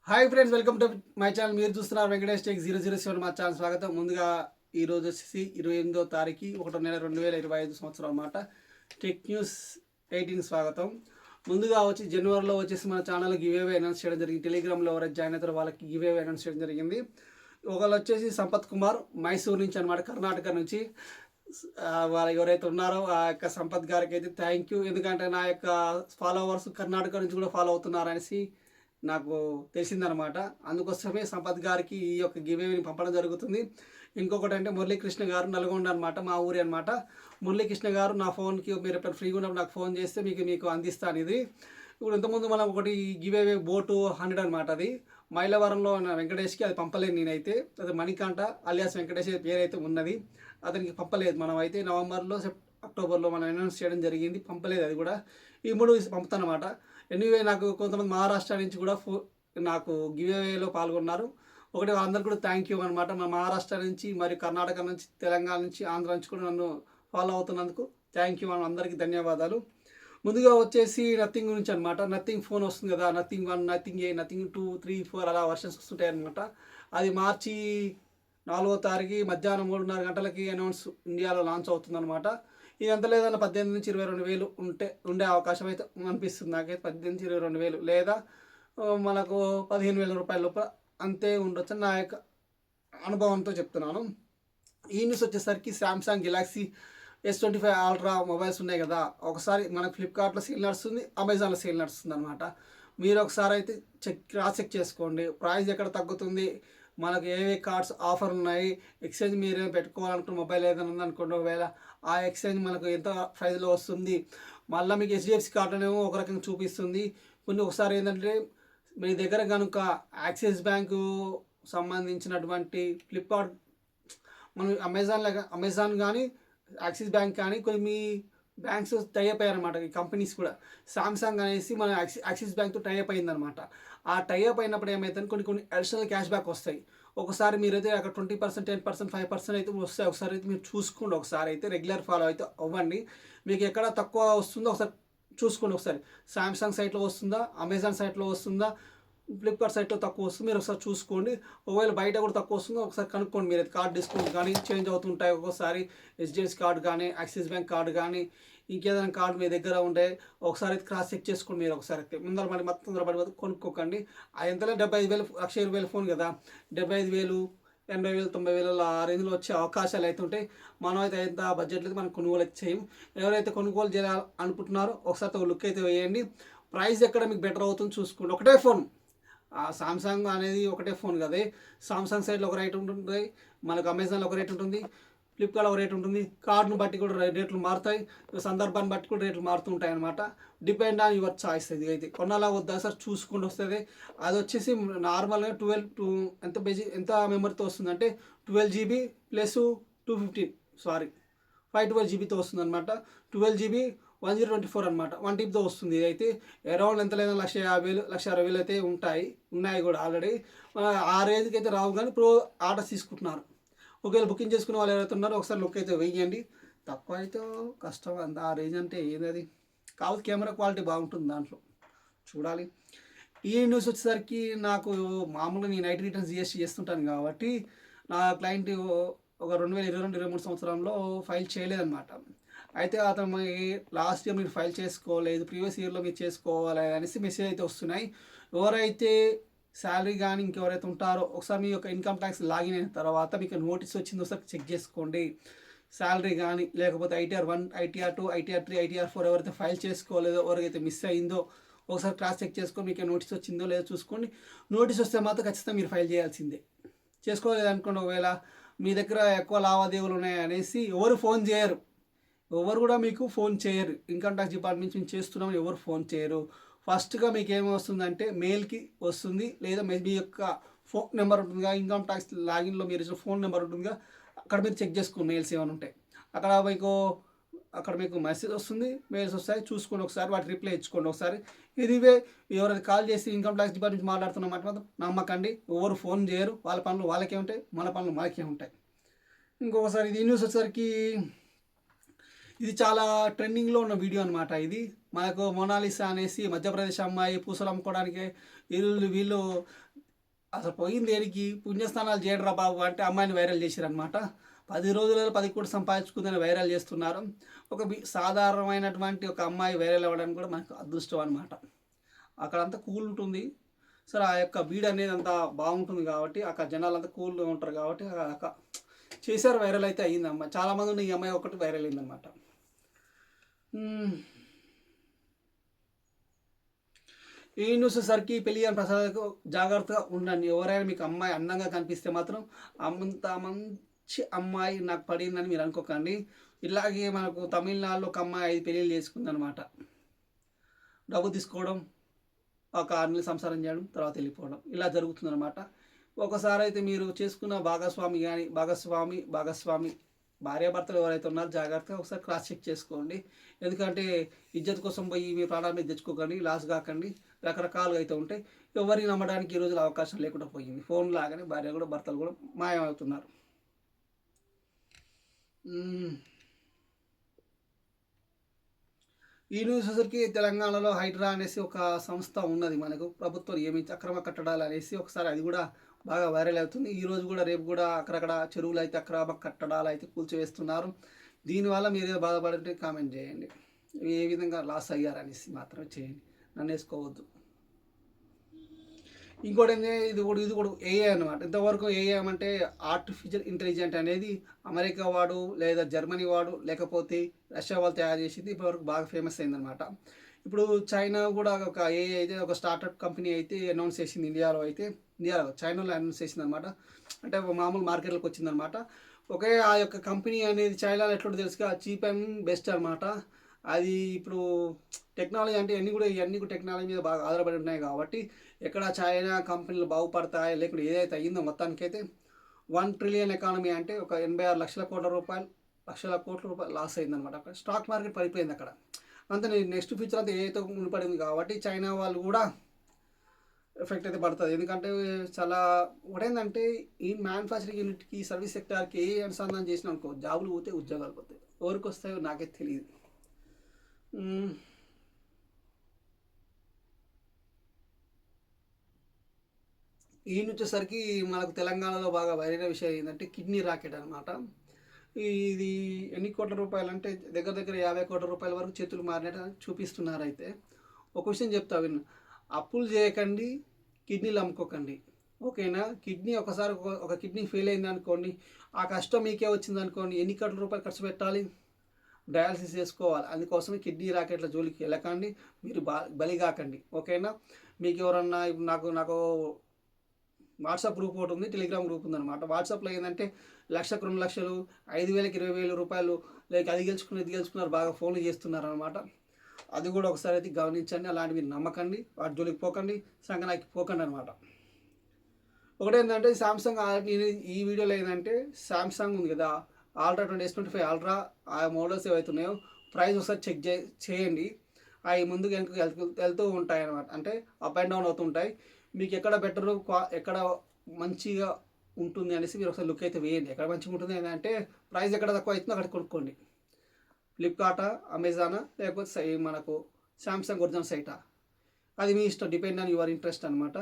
Hi friends, welcome to my channel. మీరు చూస్తున్నారు Venkatesh tech 007 మా ఛానల్ స్వాగతం. ముందుగా ఈరోజు వచ్చేసి 28వ తారీఖు 1వ నెల 2025 సంవత్సరం అన్నమాట. టెక్ న్యూస్ 18 స్వాగతం. ముందుగా వచ్చి జనవరిలో వచ్చేసి మన ఛానల్ గివేవే అనౌన్స్ చేయడం జరిగింది. టెలిగ్రామ్లో ఎవరైతే జాయిన్ అవుతారో వాళ్ళకి గివేవే అనౌన్స్ చేయడం జరిగింది. ఒకళ్ళు వచ్చేసి సంపత్ కుమార్ మైసూర్ నుంచి అనమాట, కర్ణాటక నుంచి. వాళ్ళు ఎవరైతే ఉన్నారో ఆ యొక్క సంపత్ గారికి అయితే థ్యాంక్ యూ. ఎందుకంటే నా యొక్క ఫాలోవర్స్ కర్ణాటక నుంచి కూడా ఫాలో అవుతున్నారు అనేసి నాకు తెలిసిందనమాట. అందుకోసమే సంపత్ గారికి ఈ యొక్క గివేని పంపడం జరుగుతుంది. ఇంకొకటి అంటే మురళీకృష్ణ గారు నల్గొండ అనమాట, మా ఊరి అనమాట. మురళీకృష్ణ గారు నా ఫోన్కి మీరు ఎప్పుడు ఫ్రీగా ఉన్నప్పుడు నాకు ఫోన్ చేస్తే మీకు అందిస్తాను. ఇది ఇప్పుడు ఇంతకుముందు మనం ఒకటి గివేవే బోటు 100 అనమాట. అది మైలవరంలో ఉన్న వెంకటేష్కి అది పంపలేదు నేనైతే. అది మణికంఠ అలియాస్ వెంకటేష్ పేరైతే ఉన్నది, అతనికి పంపలేదు. మనం అయితే నవంబర్లో అక్టోబర్లో మనం అనౌన్స్ చేయడం జరిగింది, పంపలేదు. అది కూడా ఈ 3 పంపుతానమాట. ఎనీవే నాకు కొంతమంది మహారాష్ట్ర నుంచి కూడా నాకు గివేవేలో పాల్గొన్నారు. ఒకటి వాళ్ళందరికీ కూడా థ్యాంక్ యూ అనమాట. మన మహారాష్ట్ర నుంచి మరియు కర్ణాటక నుంచి, తెలంగాణ నుంచి, ఆంధ్ర నుంచి కూడా నన్ను ఫాలో అవుతున్నందుకు థ్యాంక్ యూ అని అందరికీ ధన్యవాదాలు. ముందుగా వచ్చేసి నథింగ్ గురించి అనమాట. నథింగ్ ఫోన్ వస్తుంది కదా, నథింగ్ 1, నథింగ్ ఏ, నథింగ్ 2, 3, 4 అలా వర్షన్స్ వస్తుంటాయి అనమాట. అది మార్చి 4వ తారీఖు మధ్యాహ్నం 3:30 గంటలకి అనౌన్స్ ఇండియాలో లాంచ్ అవుతుందన్నమాట. ఇది ఎంత లేదన్న 18 నుంచి 22,000 ఉండే అవకాశం అయితే అనిపిస్తుంది నాకైతే. 18 నుంచి 22,000 లేదా మనకు 15,000 రూపాయల లోపల అంతే ఉండొచ్చు నా యొక్క అనుభవంతో చెప్తున్నాను. ఈ న్యూస్ వచ్చేసరికి Samsung Galaxy S25 ultra mobiles ఉన్నాయి కదా, ఒకసారి మనకు ఫ్లిప్కార్ట్లో సేల్ నడుస్తుంది, అమెజాన్లో సేల్ నడుస్తుంది అనమాట. మీరు ఒకసారి అయితే క్రాస్ చెక్ చేసుకోండి, ప్రైస్ ఎక్కడ తగ్గుతుంది, మనకు ఏవే కార్డ్స్ ఆఫర్ ఉన్నాయి, ఎక్స్చేంజ్ మీరు పెట్టుకోవాలనుకుంటే మొబైల్ ఏదైనా ఉందనుకోండి, ఒకవేళ ఆ ఎక్స్చేంజ్ మనకు ఎంత ప్రైస్లో వస్తుంది. మళ్ళీ మీకు HDFC కార్డునేమో ఒక రకంగా చూపిస్తుంది. ఒకసారి ఏంటంటే మీ దగ్గర కనుక యాక్సిస్ బ్యాంకు సంబంధించినటువంటి ఫ్లిప్కార్ట్, మనం అమెజాన్ కానీ యాక్సిస్ బ్యాంక్ కానీ కొన్ని బ్యాంక్స్ టైఅప్ అయ్యారనమాట. ఈ కంపెనీస్ కూడా సామ్సంగ్ అనేసి మన యాక్సిస్ బ్యాంక్తో టైఅప్ అయిందనమాట. ఆ టైఅప్ అయినప్పుడు ఏమవుతుంది, కొన్ని అడిషనల్ క్యాష్ బ్యాక్ వస్తాయి. ఒకసారి మీరైతే అక్కడ 20%, 10%, 5% అయితే వస్తాయి. ఒకసారి అయితే మీరు చూసుకోండి. ఒకసారి అయితే రెగ్యులర్ ఫాలో అయితే అవ్వండి. మీకు ఎక్కడ తక్కువ వస్తుందో ఒకసారి చూసుకోండి. ఒకసారి సామ్సంగ్ సైట్లో వస్తుందా, అమెజాన్ సైట్లో వస్తుందా, ఫ్లిప్కార్ట్ సైట్లో తక్కువ వస్తుంది, మీరు ఒకసారి చూసుకోండి. ఒకవేళ బయట కూడా తక్కువ వస్తుందో ఒకసారి కనుక్కోండి. మీరు కార్డ్ డిస్కౌంట్ కానీ చేంజ్ అవుతుంటాయి ఒక్కోసారి. HDFC కార్డు కానీ, యాక్సిస్ బ్యాంక్ కార్డు కానీ, ఇంకేదైనా కార్డు మీ దగ్గర ఉంటే ఒకసారి అయితే క్రాస్ చెక్ చేసుకోండి. మీరు ఒకసారి అయితే తొందరపడి కొనుక్కోకండి. అది ఎంతలో 75,000, 1,20,000 ఫోన్ కదా, 75,000, 80,000, 90,000 ఆ రేంజ్లో వచ్చే అవకాశాలు అయితే ఉంటాయి. మనం అయితే ఎంత బడ్జెట్లో అయితే మనం కొనుగోలు అయితే చేయం. ఎవరైతే కొనుగోలు చేయాలి అనుకుంటున్నారో ఒకసారి ఒక లుక్ అయితే వేయండి. ప్రైస్ ఎక్కడ మీకు బెటర్ అవుతుంది చూసుకోండి. ఒకటే ఫోన్, సామ్సంగ్ అనేది ఒకటే ఫోన్ కదా. సామ్సంగ్ సైడ్లో ఒక రేట్ ఉంటుంది, మనకు అమెజాన్లో ఒక రేట్ ఉంటుంది, ఫ్లిప్కార్ట్లో ఒక రేట్ ఉంటుంది. కార్డును బట్టి కూడా రేట్లు మారుతాయి, సందర్భాన్ని బట్టి కూడా రేట్లు మారుతుంటాయి అనమాట. Depend on your choice. ఇది అయితే కొనాలా వద్దా సార్ చూసుకుంటూ వస్తుంది. అది వచ్చేసి నార్మల్గా 12 ఎంత మెమరీతో వస్తుందంటే 12 GB ప్లస్ 512 GBతో వస్తుంది అనమాట. 12 GB 1024 అనమాట, 1 TBతో వస్తుంది. ఇది అయితే అరౌండ్ ఎంత లేదా 1,50,000, 1,60,000 అయితే ఉన్నాయి కూడా ఆల్రెడీ. ఆ రేంజ్కి అయితే రావు, కానీ ప్రో ఆర్డర్స్ తీసుకుంటున్నారు. ఒకవేళ బుకింగ్ చేసుకునే వాళ్ళు ఎవరైతే ఉన్నారో ఒకసారి లుక్ అయితే వేయండి. తక్కువ అయితే కష్టం, అంత ఆ రేంజ్ అంటే ఏదది కావాలి. కెమెరా క్వాలిటీ బాగుంటుంది దాంట్లో, చూడాలి. ఈ న్యూస్ వచ్చేసరికి నాకు మామూలుగా నేను ఐటీ రిటర్న్స్ GST చేస్తుంటాను కాబట్టి నా క్లయింట్ ఒక 2022-23 సంవత్సరంలో ఫైల్ చేయలేదన్నమాట. అయితే అతను లాస్ట్ ఇయర్ మీరు ఫైల్ చేసుకోలేదు, ప్రీవియస్ ఇయర్లో మీరు చేసుకోవాలి అనేసి మెసేజ్ అయితే వస్తున్నాయి. ఎవరైతే శాలరీ కానీ ఇంకెవరైతే ఉంటారో ఒకసారి మీ యొక్క ఇన్కమ్ ట్యాక్స్ లాగిన్ అయిన తర్వాత మీకు నోటీస్ వచ్చిందో ఒకసారి చెక్ చేసుకోండి. శాలరీ కానీ లేకపోతే ITR 1, ITR 2, ITR 3, ITR 4 ఎవరైతే ఫైల్ చేసుకోలేదో, ఎవరికైతే మిస్ అయిందో ఒకసారి క్రాస్ చెక్ చేసుకొని మీకు నోటీస్ వచ్చిందో లేదో చూసుకోండి. నోటీస్ వస్తే మాత్రం ఖచ్చితంగా మీరు ఫైల్ చేయాల్సిందే. చేసుకోలేదనుకోండి, ఒకవేళ మీ దగ్గర ఎక్కువ లావాదేవీలు ఉన్నాయి అనేసి ఎవరు ఫోన్ చేయరు, ఎవరు కూడా మీకు ఫోన్ చేయరు. ఇన్కమ్ ట్యాక్స్ డిపార్ట్మెంట్ నుంచి చేస్తున్నామని ఎవరు ఫోన్ చేయరు. ఫస్ట్గా మీకు ఏమొస్తుందంటే మెయిల్కి వస్తుంది, లేదా మీ యొక్క ఫోన్ నెంబర్ ఉంటుందిగా, ఇన్కమ్ ట్యాక్స్ లాగిన్లో మీరు ఇచ్చిన ఫోన్ నెంబర్ ఉంటుందిగా, అక్కడ మీరు చెక్ చేసుకోండి. మెయిల్స్ ఏమైనా ఉంటాయి అక్కడ మీకు మెసేజ్ వస్తుంది, మెయిల్స్ వస్తాయి, చూసుకోండి. ఒకసారి వాటి రిప్లై ఇచ్చుకోండి ఒకసారి. ఇదివే ఎవరైతే కాల్ చేసి ఇన్కమ్ ట్యాక్స్ డిపార్ట్మెంట్ మాట్లాడుతున్న మాట మాత్రం నమ్మకండి. ఎవరు ఫోన్ చేయరు, వాళ్ళ పనులు వాళ్ళకే ఉంటాయి, మన పనులు మనకే ఉంటాయి. ఇంకొకసారి ఇది న్యూస్ వచ్చేసరికి ఇది చాలా ట్రెండింగ్లో ఉన్న వీడియో అనమాట. ఇది మనకు మొనాలిసా అనేసి మధ్యప్రదేశ్ అమ్మాయి పూసలు అమ్ముకోవడానికి వీళ్ళు అసలు పోయింది దేనికి, పుణ్యస్థానాలు చేయండి రా బాబు అంటే అమ్మాయిని వైరల్ చేశారనమాట. 10 రోజులలో 10 కోట్లు సంపాదించుకుందని వైరల్ చేస్తున్నారు. ఒక సాధారణమైనటువంటి ఒక అమ్మాయి వైరల్ అవ్వడానికి కూడా మనకు అదృష్టం అనమాట. అక్కడంతా కూల్ ఉంటుంది. సరే ఆ యొక్క బీడ్ అనేది అంతా బాగుంటుంది కాబట్టి అక్కడ జనాలు అంతా కూల్గా ఉంటారు కాబట్టి అక్కడ చేశారు, వైరల్ అయితే అయ్యింది అమ్మాయి. చాలామంది ఉన్న ఈ అమ్మాయి ఒకటి వైరల్ అయిందనమాట. ఈ న్యూస్ సరికి పెళ్లి అని ప్రసాదకు జాగ్రత్తగా ఉండండి. ఎవరైనా మీకు అమ్మాయి అందంగా కనిపిస్తే మాత్రం అంత మంచి అమ్మాయి నాకు పడిందని మీరు అనుకోకండి. ఇలాగే మనకు తమిళనాడులో ఒక అమ్మాయి 5 పెళ్ళిళ్ళు చేసుకుందనమాట. డబ్బు తీసుకోవడం, ఒక 6 నెలలు సంసారం చేయడం, తర్వాత వెళ్ళిపోవడం, ఇలా జరుగుతుందనమాట. ఒకసారి అయితే మీరు చేసుకున్న భాగస్వామి భార్యాభర్తలు ఎవరైతే ఉన్నారో జాగ్రత్తగా ఒకసారి క్రాస్ చెక్ చేసుకోండి. ఎందుకంటే ఇజ్జత్ కోసం పోయి మీ ప్రాణాల మీద తెచ్చుకోకండి, లాస్ కాకండి. రకరకాలుగా అయితే ఉంటాయి. ఎవరిని నమ్మడానికి ఈ రోజులు అవకాశం లేకుండా పోయింది. ఫోన్ లాగానే భార్య కూడా భర్తలు కూడా మాయమవుతున్నారు. ఈ న్యూస్ వచ్చరికి తెలంగాణలో హైడ్రా అనేసి ఒక సంస్థ ఉన్నది, మనకు ప్రభుత్వం నియమించి అక్రమ కట్టడాలు అనేసి ఒకసారి అది కూడా బాగా వైరల్ అవుతుంది. ఈరోజు కూడా రేపు కూడా అక్కడక్కడ చెరువులు అయితే అక్రమ కట్టడాలు అయితే కూల్చివేస్తున్నారు. దీనివల్ల మీరు ఏదో బాధపడితే కామెంట్ చేయండి. ఏ విధంగా లాస్ అయ్యారనేసి మాత్రమే చేయండి, నన్ను వేసుకోవద్దు. ఇంకోటి ఏంటంటే ఇది కూడా ఏఐ అనమాట. ఇంతవరకు ఏఐ అంటే ఆర్టిఫిషియల్ ఇంటెలిజెంట్ అనేది అమెరికా వాడు లేదా జర్మనీ వాడు లేకపోతే రష్యా వాళ్ళు తయారు చేసింది ఇప్పటివరకు బాగా ఫేమస్ అయిందనమాట. ఇప్పుడు చైనా కూడా ఒక ఏఐ అయితే ఒక స్టార్టప్ కంపెనీ అయితే అనౌన్స్ చేసింది ఇండియాలో చైనాలో అనౌన్స్ చేసింది అనమాట. అంటే మామూలు మార్కెట్లోకి వచ్చిందనమాట. ఒకే ఆ యొక్క కంపెనీ అనేది చైనాలో ఎట్లా తెలుసుగా చీప్ అండ్ బెస్ట్ అనమాట. అది ఇప్పుడు టెక్నాలజీ అంటే ఇవన్నీ కూడా టెక్నాలజీ మీద బాగా ఆధారపడి ఉన్నాయి కాబట్టి ఎక్కడ చైనా కంపెనీలు బాగుపడతాయి లేకుంటే ఏదైతే అయ్యిందో మొత్తానికైతే 1 ట్రిలియన్ ఎకానమీ అంటే ఒక 86 లక్షల కోట్ల రూపాయలు లాస్ అయిందనమాట. అక్కడ స్టాక్ మార్కెట్ పడిపోయింది అక్కడ అంతా. నెక్స్ట్ ఫ్యూచర్ అంతా ఏదైతే ముడిపడింది కాబట్టి చైనా వాళ్ళు కూడా ఎఫెక్ట్ అయితే పడుతుంది. ఎందుకంటే చాలా ఒకటేంటంటే ఈ మ్యానుఫ్యాక్చరింగ్ యూనిట్కి సర్వీస్ సెక్టార్కి ఏ అనుసంధానం చేసినా అనుకో జాబులు పోతే ఉద్యోగాలు పోతాయి. ఎవరికి వస్తాయో నాకే తెలియదు. ఈ వచ్చేసరికి మనకు తెలంగాణలో బాగా వైరైన విషయం ఏంటంటే కిడ్నీ రాకెట్ అనమాట. ఇది ఎన్ని కోట్ల రూపాయలు అంటే దగ్గర 50 కోట్ల రూపాయల వరకు చేతులు మారినట్టు చూపిస్తున్నారు. అయితే ఒక విషయం చెప్తా విన్న, అప్పులు చేయకండి, కిడ్నీలు అమ్ముకోకండి, ఓకేనా. కిడ్నీ ఒకసారి ఒక కిడ్నీ ఫెయిల్ అయింది అనుకోండి, ఆ కష్టం మీకే వచ్చింది అనుకోండి, ఎన్ని కోట్ల రూపాయలు ఖర్చు పెట్టాలి, డయాలసిస్ చేసుకోవాలి. అందుకోసమే కిడ్నీ రాకెట్ల జోలికి వెళ్ళకండి, మీరు బలి కాకండి, ఓకేనా. మీకు ఎవరన్నా నాకు వాట్సాప్ గ్రూప్ ఒకటి ఉంది, టెలిగ్రామ్ గ్రూప్ ఉందన్నమాట. వాట్సాప్లో ఏంటంటే 1,00,000 2 లక్షలు 5,000కి 20,000 రూపాయలు లైక్ అది గెలుచుకున్నారు బాగా ఫోన్లు చేస్తున్నారు అనమాట. అది కూడా ఒకసారి అయితే గమనించండి. అలాంటివి నమ్మకండి, వాటి జోలికి పోకండి, సంగనాకి పోకండి అనమాట. ఒకటేంటంటే సామ్సంగ్ ఈ వీడియోలో ఏంటంటే సామ్సంగ్ ఉంది కదా అల్ట్రా 20S25 అల్ట్రా, ఆ మోడల్స్ ఏవైతే ఉన్నాయో ప్రైస్ ఒకసారి చెక్ చేయండి. అవి ముందుకు వెళ్తూ ఉంటాయి అనమాట. అంటే అప్ అండ్ డౌన్ అవుతుంటాయి. మీకు ఎక్కడ బెటర్ ఎక్కడ మంచిగా ఉంటుంది అనేసి మీరు ఒకసారి లుక్ అయితే వేయండి. ఎక్కడ మంచిగా ఉంటుంది అంటే ప్రైస్ ఎక్కడ తక్కువ అవుతుందో అక్కడ కొనుక్కోండి. ఫ్లిప్కార్టా, అమెజానా, లేకపోతే మనకు సామ్సంగ్ ఒరిజినల్ సైటా, అది మీ ఇష్టం, డిపెండ్ ఆన్ యువర్ ఇంట్రెస్ట్ అనమాట.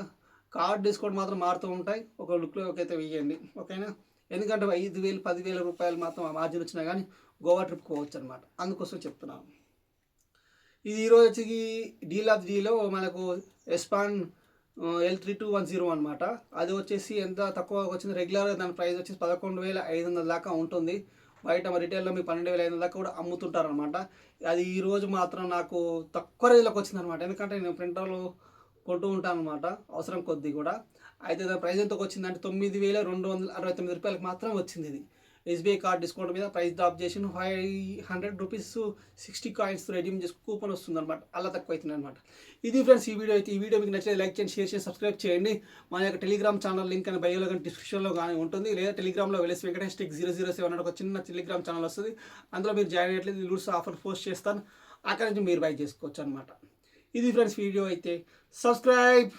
కార్డ్ డిస్కౌంట్ మాత్రం మారుతూ ఉంటాయి. ఒక లుక్లో అయితే వేయండి, ఓకేనా. ఎందుకంటే 5,000 10,000 రూపాయలు మాత్రం ఆ మార్జిన్ వచ్చినా కానీ గోవా ట్రిప్ పోవచ్చు అనమాట. అందుకోసం చెప్తున్నాను. ఇది ఈరోజు వచ్చి డీలో మనకు ఎస్పాన్ L3210 అనమాట. అది వచ్చేసి ఎంత తక్కువ వచ్చింది, రెగ్యులర్గా దాని ప్రైస్ వచ్చేసి 11,500 దాకా ఉంటుంది. బయట రిటైల్లో మీ 12,500 దాకా కూడా అమ్ముతుంటారనమాట. అది ఈరోజు మాత్రం నాకు తక్కువ రేంజ్లోకి వచ్చిందనమాట. ఎందుకంటే నేను ప్రింటర్లు కొంటూ ఉంటాను అనమాట, అవసరం కొద్ది కూడా. అయితే దాని ప్రైస్ ఎంతకు వచ్చిందంటే 9,269 రూపాయలకు మాత్రం వచ్చింది. ఇది ఎస్బీఐ కార్డ్ డిస్కౌంట్ మీద ప్రైస్ డ్రాప్ చేసి 500 రూపీస్ 60 కాయిన్స్ రెడీమ్ చేసి కూపన్ వస్తుంది అనమాట. అలా తక్కువ అవుతుంది అనమాట. ఇది ఫ్రెండ్స్ ఈ వీడియో మీకు నచ్చితే లైక్ చేయండి, షేర్ చేసి సబ్స్క్రైబ్ చేయండి. మన యొక్క టెలిగ్రామ్ ఛానల్ లింక్ అని బయోలో కానీ డిస్క్రిప్షన్లో కానీ ఉంటుంది. లేదా టెలిగ్రామ్లో వెలస్ వెంకటేష్ టెక్ 007 అనే ఒక చిన్న టెలిగ్రామ్ ఛానల్ వస్తుంది. అందులో మీరు జాయిన్ అయ్యేట్లేదు లూడ్స్ ఆఫర్ పోస్ట్ చేస్తాను, అక్కడి నుంచి మీరు బై చేసుకోవచ్చు అనమాట. ఇది ఫ్రెండ్స్ వీడియో అయితే సబ్స్క్రైబ్.